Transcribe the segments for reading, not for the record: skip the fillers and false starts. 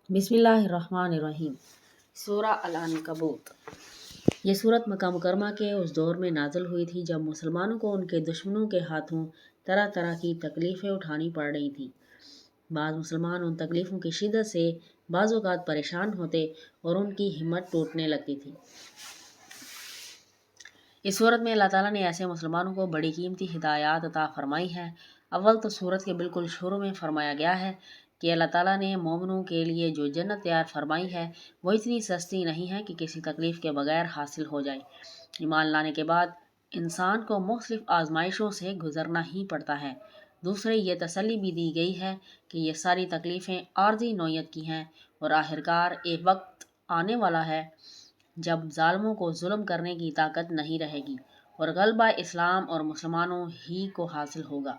بسم اللہ الرحمن الرحیم۔ سورہ العنکبوت۔ یہ سورت مکہ مکرمہ کے اس دور میں نازل ہوئی تھی جب مسلمانوں کو ان کے دشمنوں کے ہاتھوں طرح طرح کی تکلیفیں اٹھانی پڑ رہی تھیں۔ بعض مسلمان ان تکلیفوں کی شدت سے بعض اوقات پریشان ہوتے اور ان کی ہمت ٹوٹنے لگتی تھی۔ اس سورت میں اللہ تعالیٰ نے ایسے مسلمانوں کو بڑی قیمتی ہدایات عطا فرمائی ہے۔ اول تو سورت کے بالکل شروع میں فرمایا گیا ہے کہ اللہ تعالیٰ نے مومنوں کے لیے جو جنت تیار فرمائی ہے وہ اتنی سستی نہیں ہے کہ کسی تکلیف کے بغیر حاصل ہو جائے۔ ایمان لانے کے بعد انسان کو مختلف آزمائشوں سے گزرنا ہی پڑتا ہے۔ دوسرے یہ تسلی بھی دی گئی ہے کہ یہ ساری تکلیفیں عارضی نوعیت کی ہیں اور آخرکار ایک وقت آنے والا ہے جب ظالموں کو ظلم کرنے کی طاقت نہیں رہے گی اور غلبہ اسلام اور مسلمانوں ہی کو حاصل ہوگا۔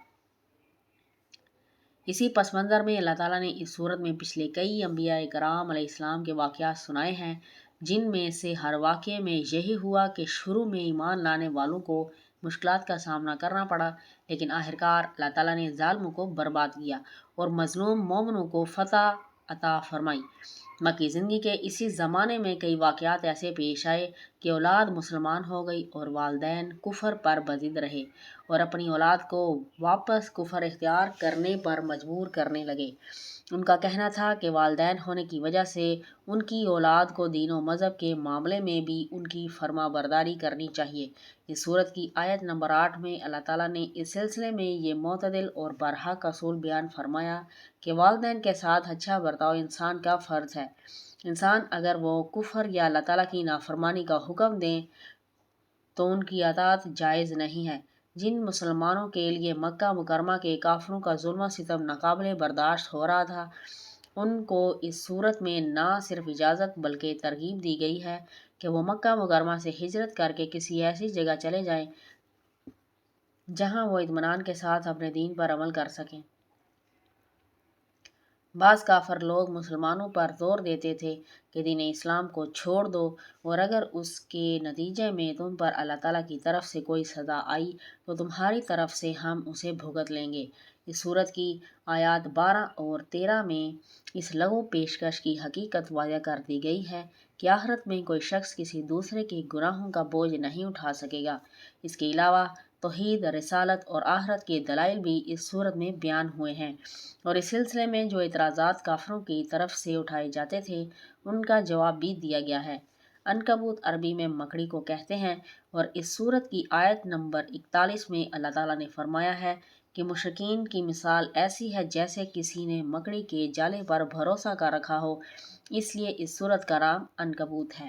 اسی پس منظر میں اللہ تعالیٰ نے اس سورت میں پچھلے کئی انبیاء کرام علیہ السلام کے واقعات سنائے ہیں، جن میں سے ہر واقعے میں یہی ہوا کہ شروع میں ایمان لانے والوں کو مشکلات کا سامنا کرنا پڑا، لیکن آخرکار اللہ تعالیٰ نے ظالموں کو برباد کیا اور مظلوم مومنوں کو فتح عطا فرمائی۔ مکی زندگی کے اسی زمانے میں کئی واقعات ایسے پیش آئے کہ اولاد مسلمان ہو گئی اور والدین کفر پر بضد رہے اور اپنی اولاد کو واپس کفر اختیار کرنے پر مجبور کرنے لگے۔ ان کا کہنا تھا کہ والدین ہونے کی وجہ سے ان کی اولاد کو دین و مذہب کے معاملے میں بھی ان کی فرما برداری کرنی چاہیے۔ اس سورت کی آیت نمبر 8 میں اللہ تعالیٰ نے اس سلسلے میں یہ معتدل اور برحق اصول بیان فرمایا کہ والدین کے ساتھ اچھا برتاؤ انسان کا فرض ہے۔ انسان اگر وہ کفر یا اللہ تعالیٰ کی نافرمانی کا حکم دیں تو ان کی اطاعت جائز نہیں ہے۔ جن مسلمانوں کے لیے مکہ مکرمہ کے کافروں کا ظلم و ستم ناقابل برداشت ہو رہا تھا، ان کو اس صورت میں نہ صرف اجازت بلکہ ترغیب دی گئی ہے کہ وہ مکہ مکرمہ سے ہجرت کر کے کسی ایسی جگہ چلے جائیں جہاں وہ اطمینان کے ساتھ اپنے دین پر عمل کر سکیں۔ بعض کافر لوگ مسلمانوں پر زور دیتے تھے کہ دین اسلام کو چھوڑ دو اور اگر اس کے نتیجے میں تم پر اللہ تعالیٰ کی طرف سے کوئی سزا آئی تو تمہاری طرف سے ہم اسے بھگت لیں گے۔ اس سورت کی آیات 12 اور 13 میں اس لغو پیشکش کی حقیقت واضح کر دی گئی ہے کہ آخرت میں کوئی شخص کسی دوسرے کے گناہوں کا بوجھ نہیں اٹھا سکے گا۔ اس کے علاوہ توحید، رسالت اور آخرت کے دلائل بھی اس سورت میں بیان ہوئے ہیں اور اس سلسلے میں جو اعتراضات کافروں کی طرف سے اٹھائے جاتے تھے ان کا جواب بھی دیا گیا ہے۔ عنکبوت عربی میں مکڑی کو کہتے ہیں اور اس سورت کی آیت نمبر 41 میں اللہ تعالیٰ نے فرمایا ہے کہ مشرکین کی مثال ایسی ہے جیسے کسی نے مکڑی کے جالے پر بھروسہ کر رکھا ہو، اس لیے اس سورت کا نام عنکبوت ہے۔